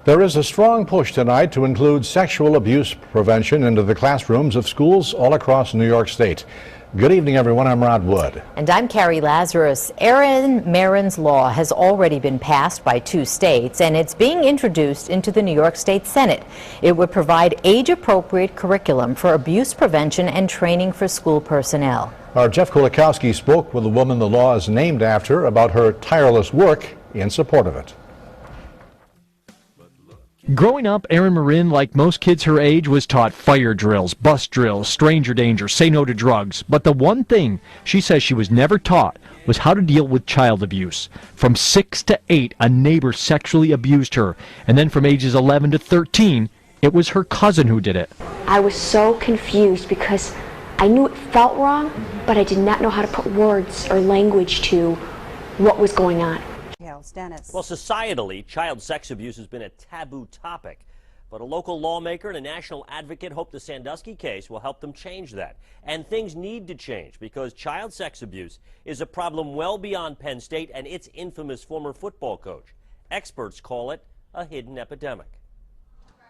There is a strong push tonight to include sexual abuse prevention into the classrooms of schools all across New York State. Good evening, everyone. I'm Rod Wood. And I'm Carrie Lazarus. Erin Merryn's law has already been passed by 2 states, and it's being introduced into the New York State Senate. It would provide age-appropriate curriculum for abuse prevention and training for school personnel. Our Jeff Kulikowski spoke with the woman the law is named after about her tireless work in support of it. Growing up, Erin Merryn, like most kids her age, was taught fire drills, bus drills, stranger danger, say no to drugs. But the one thing she says she was never taught was how to deal with child abuse. From 6 to 8, a neighbor sexually abused her. And then from ages 11 to 13, it was her cousin who did it. I was so confused because I knew it felt wrong, but I did not know how to put words or language to what was going on. Well, societally, child sex abuse has been a taboo topic, but a local lawmaker and a national advocate hope the Sandusky case will help them change that. And things need to change because child sex abuse is a problem well beyond Penn State and its infamous former football coach. Experts call it a hidden epidemic.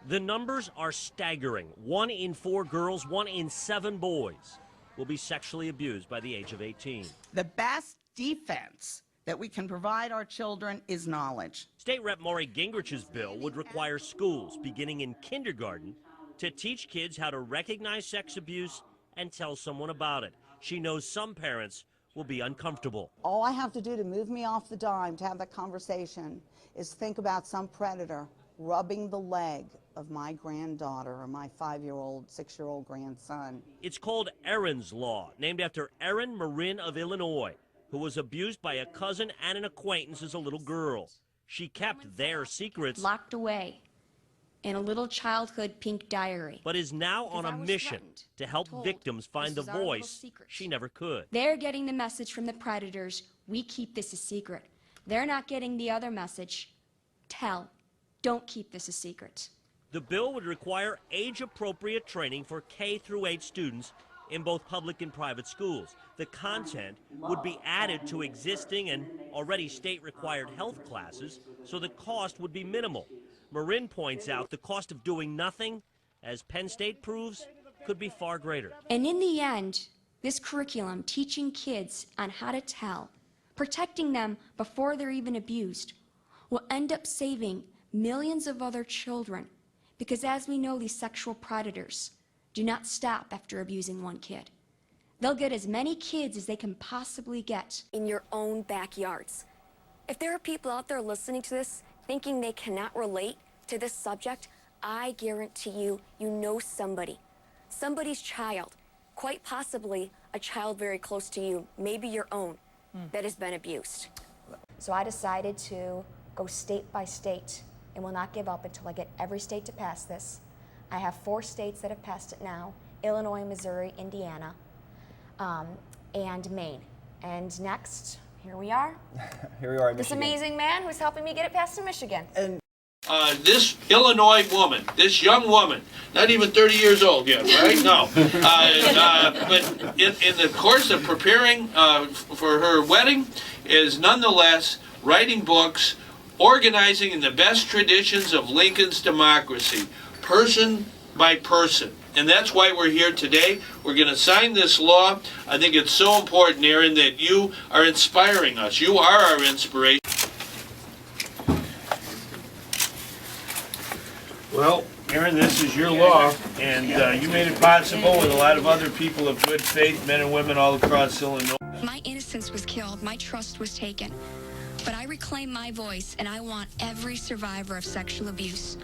The numbers are staggering. 1 in 4 girls, 1 in 7 boys will be sexually abused by the age of 18. The best defense that we can provide our children is knowledge. State Rep Maury Gingrich's bill would require schools, beginning in kindergarten, to teach kids how to recognize sex abuse and tell someone about it. She knows some parents will be uncomfortable. All I have to do to move me off the dime to have that conversation is think about some predator rubbing the leg of my granddaughter or my 5-year-old, 6-year-old grandson. It's called Erin's Law, named after Erin Merryn of Illinois, who was abused by a cousin and an acquaintance as a little girl. She kept their secrets locked away in a little childhood pink diary, but is now on a mission to help victims find the voice she never could. They're getting the message from the predators, we keep this a secret. They're not getting the other message, tell, don't keep this a secret. The bill would require age-appropriate training for K-8 students in both public and private schools. The content would be added to existing and already state-required health classes, so the cost would be minimal. Merryn points out the cost of doing nothing, as Penn State proves, could be far greater. And in the end, this curriculum teaching kids on how to tell, protecting them before they're even abused, will end up saving millions of other children, because as we know, these sexual predators do not stop after abusing one kid. They'll get as many kids as they can possibly get. In your own backyards. If there are people out there listening to this thinking they cannot relate to this subject, I guarantee you, you know somebody, somebody's child, quite possibly a child very close to you, maybe your own, that has been abused. So I decided to go state by state and will not give up until I get every state to pass this. I have 4 states that have passed it now: Illinois, Missouri, Indiana, and Maine. And next, here we are. Here we are in this Michigan. Amazing man who's helping me get it passed in Michigan. And this Illinois woman, this young woman, not even 30 years old yet, right? No. But in the course of preparing for her wedding is nonetheless writing books, organizing in the best traditions of Lincoln's democracy, person by person. And that's why we're here today. We're going to sign this law. I think it's so important, Erin, that you are inspiring us. You are our inspiration. Well, Erin, this is your law, and you made it possible with a lot of other people of good faith, men and women all across Illinois. My innocence was killed. My trust was taken. But I reclaim my voice, and I want every survivor of sexual abuse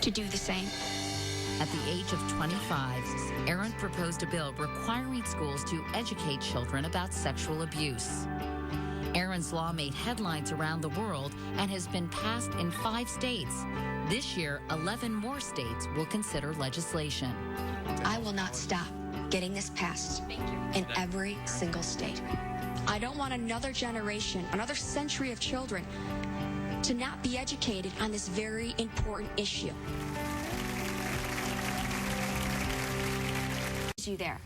to do the same. At the age of 25, Erin proposed a bill requiring schools to educate children about sexual abuse. Erin's law made headlines around the world and has been passed in 5 states. This year, 11 more states will consider legislation. I will not stop getting this passed in every single state. I don't want another generation, another century of children to not be educated on this very important issue. You there.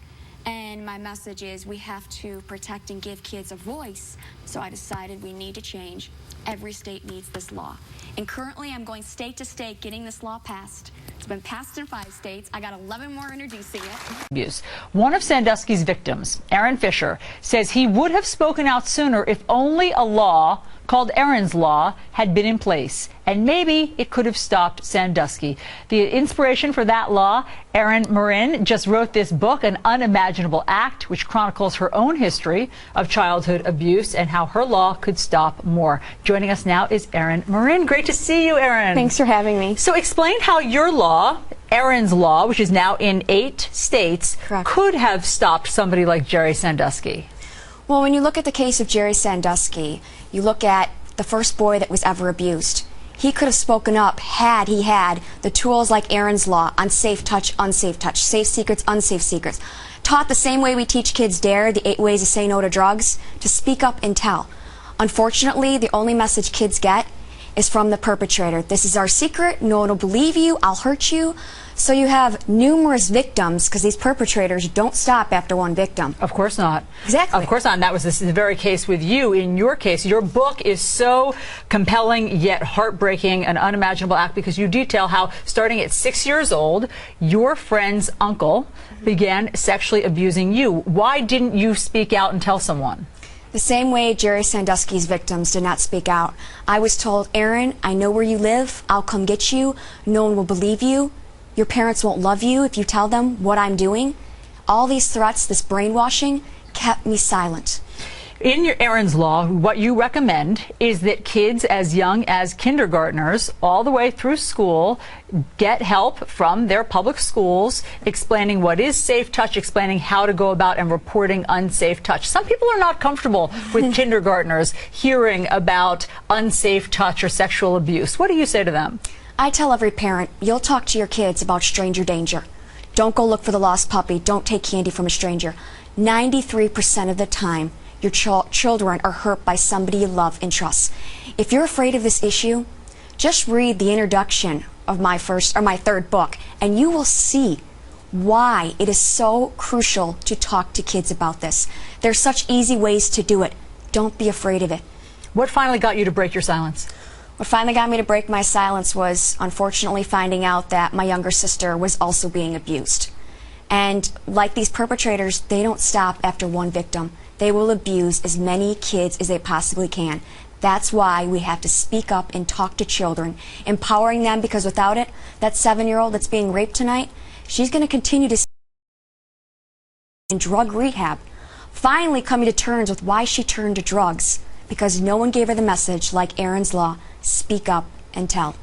And my message is we have to protect and give kids a voice. So I decided we need to change Every state needs this law. And currently I'm going state to state getting this law passed. It's been passed in 5 states. I got 11 more introducing it. Abuse. One of Sandusky's victims, Aaron Fisher, says he would have spoken out sooner if only a law called Erin's Law had been in place, and maybe it could have stopped Sandusky. The inspiration for that law, Erin Merryn just wrote this book, An Unimaginable Act, which chronicles her own history of childhood abuse and how her law could stop more. Joining us now is Erin Merryn. Great to see you, Erin. Thanks for having me. So explain how your law, Erin's Law, which is now in 8 states, Correct, could have stopped somebody like Jerry Sandusky. Well, when you look at the case of Jerry Sandusky, you look at the first boy that was ever abused. He could have spoken up had he had the tools like Erin's Law on safe touch, unsafe touch, safe secrets, unsafe secrets. Taught the same way we teach kids DARE, the 8 ways to say no to drugs, to speak up and tell. Unfortunately, the only message kids get is from the perpetrator. This is our secret, no one will believe you, I'll hurt you. So you have numerous victims because these perpetrators don't stop after one victim. Of course not. Exactly. Of course not. And that was the very case with you. In your case, your book is so compelling yet heartbreaking, An Unimaginable Act, because you detail how, starting at 6 years old, your friend's uncle began sexually abusing you. Why didn't you speak out and tell someone? The same way Jerry Sandusky's victims did not speak out. I was told, Erin, I know where you live. I'll come get you. No one will believe you. Your parents won't love you if you tell them what I'm doing. All these threats, this brainwashing, kept me silent. In your Erin's Law, what you recommend is that kids as young as kindergartners all the way through school get help from their public schools explaining what is safe touch, explaining how to go about and reporting unsafe touch. Some people are not comfortable with kindergartners hearing about unsafe touch or sexual abuse. What do you say to them? I tell every parent, you'll talk to your kids about stranger danger. Don't go look for the lost puppy. Don't take candy from a stranger. 93% of the time, your children are hurt by somebody you love and trust. If you're afraid of this issue, just read the introduction of my third book, and you will see why it is so crucial to talk to kids about this. There's such easy ways to do it. Don't be afraid of it. What finally got you to break your silence? What finally got me to break my silence was, unfortunately, finding out that my younger sister was also being abused. And like these perpetrators, they don't stop after one victim. They will abuse as many kids as they possibly can. That's why we have to speak up and talk to children, empowering them, because without it, that 7-year-old that's being raped tonight, she's going to continue to in drug rehab, finally coming to terms with why she turned to drugs, because no one gave her the message like Erin's Law, speak up and tell.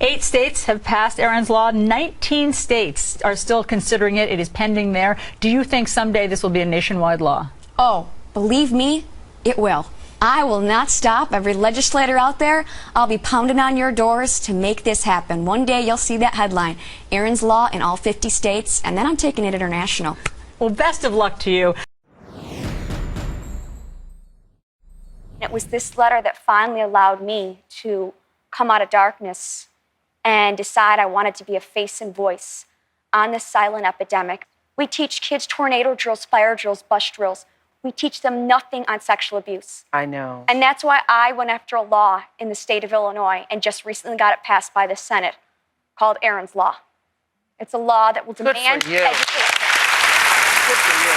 8 states have passed Erin's Law. 19 states are still considering it. It is pending there. Do you think someday this will be a nationwide law? Oh, believe me, it will. I will not stop. Every legislator out there, I'll be pounding on your doors to make this happen. One day you'll see that headline, Erin's Law in all 50 states, and then I'm taking it international. Well, best of luck to you. It was this letter that finally allowed me to come out of darkness and decide I wanted to be a face and voice on this silent epidemic. We teach kids tornado drills, fire drills, bus drills. We teach them nothing on sexual abuse. I know. And that's why I went after a law in the state of Illinois and just recently got it passed by the Senate called Erin's Law. It's a law that will demand education. Good for you.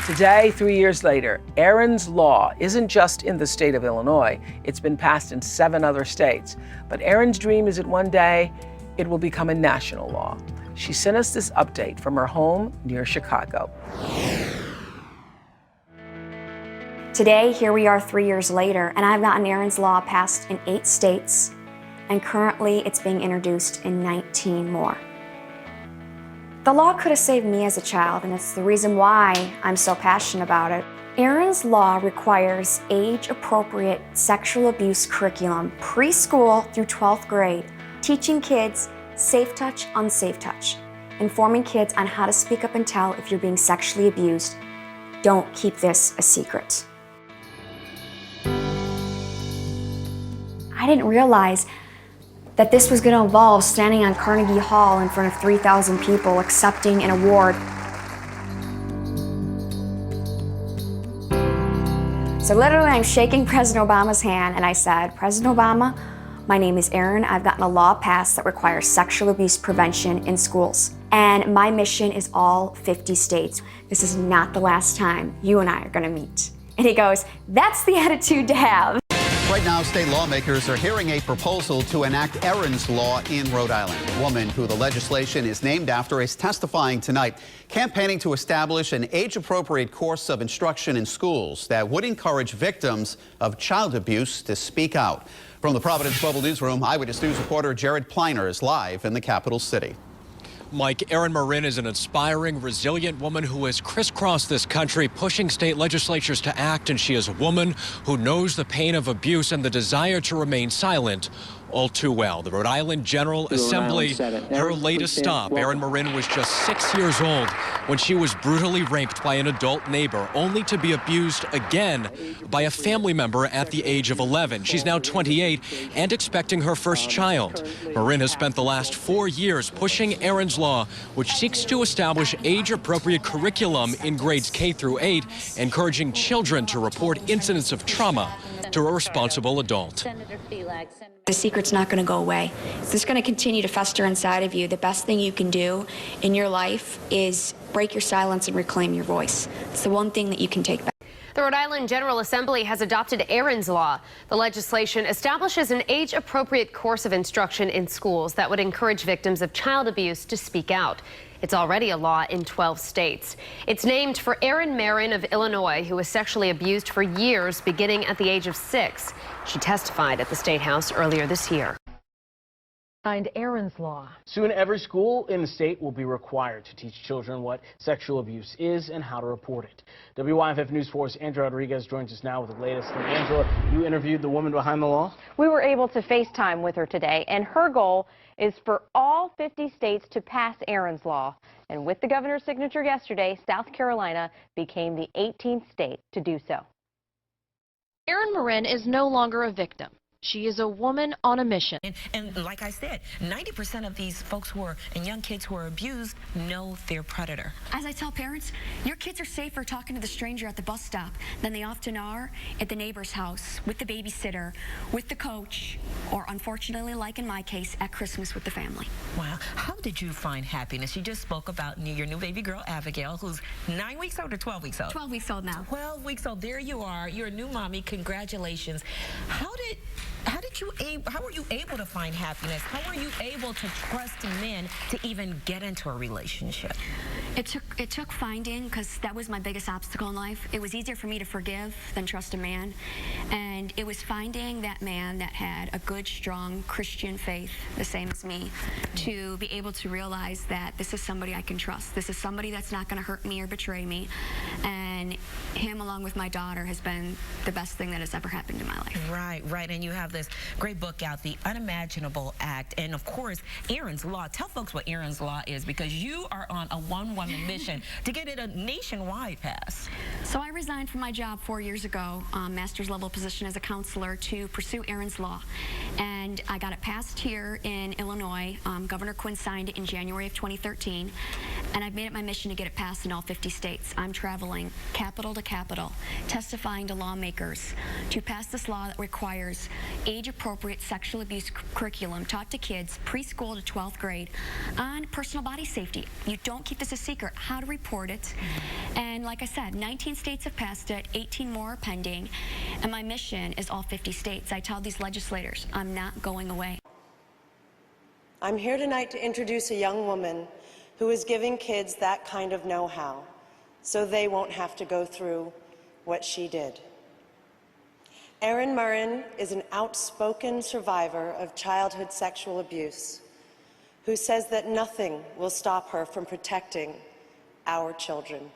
Today, 3 years later, Erin's Law isn't just in the state of Illinois. It's been passed in 7 other states. But Erin's dream is that one day it will become a national law. She sent us this update from her home near Chicago. Today, here we are 3 years later, and I've gotten Erin's Law passed in 8 states, and currently it's being introduced in 19 more. The law could have saved me as a child, and it's the reason why I'm so passionate about it. Erin's Law requires age-appropriate sexual abuse curriculum, preschool through 12th grade, teaching kids safe touch, unsafe touch, informing kids on how to speak up and tell if you're being sexually abused. Don't keep this a secret. I didn't realize that this was going to involve standing on Carnegie Hall in front of 3,000 people accepting an award. So literally I'm shaking President Obama's hand and I said, President Obama, my name is Erin. I've gotten a law passed that requires sexual abuse prevention in schools. And my mission is all 50 states. This is not the last time you and I are gonna meet. And he goes, that's the attitude to have. Right now, state lawmakers are hearing a proposal to enact Erin's Law in Rhode Island. The woman who the legislation is named after is testifying tonight, campaigning to establish an age-appropriate course of instruction in schools that would encourage victims of child abuse to speak out. From the Providence Global Newsroom, Eyewitness News reporter Jared Pliner is live in the capital city. Mike, Erin Merryn is an inspiring, resilient woman who has crisscrossed this country, pushing state legislatures to act, and she is a woman who knows the pain of abuse and the desire to remain silent all too well. The Rhode Island General Assembly, her latest stop. Erin Merryn was just 6 years old when she was brutally raped by an adult neighbor, only to be abused again by a family member at the age of 11. She's now 28 and expecting her first child. Merryn has spent the last 4 years pushing Erin's Law, which seeks to establish age-appropriate curriculum in grades K through 8, encouraging children to report incidents of trauma to a responsible adult. The secret's not going to go away. It's just going to continue to fester inside of you. The best thing you can do in your life is break your silence and reclaim your voice. It's the one thing that you can take back. The Rhode Island General Assembly has adopted Erin's Law. The legislation establishes an age-appropriate course of instruction in schools that would encourage victims of child abuse to speak out. It's already a law in 12 states. It's named for Erin Merryn of Illinois, who was sexually abused for years, beginning at the age of 6. She testified at the State House earlier this year. Signed Erin's Law. Soon, every school in the state will be required to teach children what sexual abuse is and how to report it. WYFF News 4's Angela Rodriguez joins us now with the latest. And Angela, you interviewed the woman behind the law? We were able to FaceTime with her today, and her goal is for all 50 states to pass Erin's Law. And with the governor's signature yesterday, South Carolina became the 18th state to do so. Erin Merryn is no longer a victim. She is a woman on a mission. And like I said, 90% of these folks and young kids who are abused know their predator. As I tell parents, your kids are safer talking to the stranger at the bus stop than they often are at the neighbor's house, with the babysitter, with the coach, or unfortunately, like in my case, at Christmas with the family. Wow. How did you find happiness? You just spoke about your new baby girl, Abigail, who's 9 weeks old or 12 weeks old? 12 weeks old now. 12 weeks old. There you are. You're a new mommy. Congratulations. How were you able to find happiness? How were you able to trust men to even get into a relationship? It took finding, because that was my biggest obstacle in life. It was easier for me to forgive than trust a man. And it was finding that man that had a good, strong Christian faith, the same as me, to be able to realize that this is somebody I can trust. This is somebody that's not going to hurt me or betray me. And him, along with my daughter, has been the best thing that has ever happened in my life. Right, right. And you have this great book out, The Unimaginable Act, and of course, Erin's Law. Tell folks what Erin's Law is, because you are on a one-woman mission to get it a nationwide pass. So I resigned from my job 4 years ago, master's level position as a counselor, to pursue Erin's Law. And I got it passed here in Illinois. Governor Quinn signed it in January of 2013. And I've made it my mission to get it passed in all 50 states. I'm traveling capital to capital, testifying to lawmakers to pass this law that requires age-appropriate sexual abuse curriculum taught to kids preschool to 12th grade on personal body safety. You don't keep this a secret, how to report it. And like I said, 19 states have passed it, 18 more are pending, and my mission is all 50 states. I tell these legislators, I'm not going away. I'm here tonight to introduce a young woman who is giving kids that kind of know-how so they won't have to go through what she did. Erin Merryn is an outspoken survivor of childhood sexual abuse who says that nothing will stop her from protecting our children.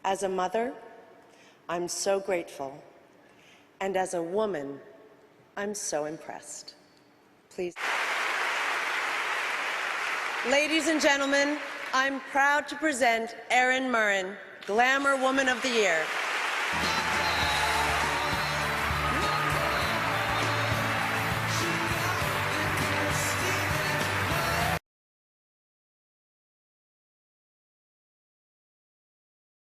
As a mother, I'm so grateful, and as a woman, I'm so impressed. Please. Ladies and gentlemen, I'm proud to present Erin Merryn, Glamour Woman of the Year.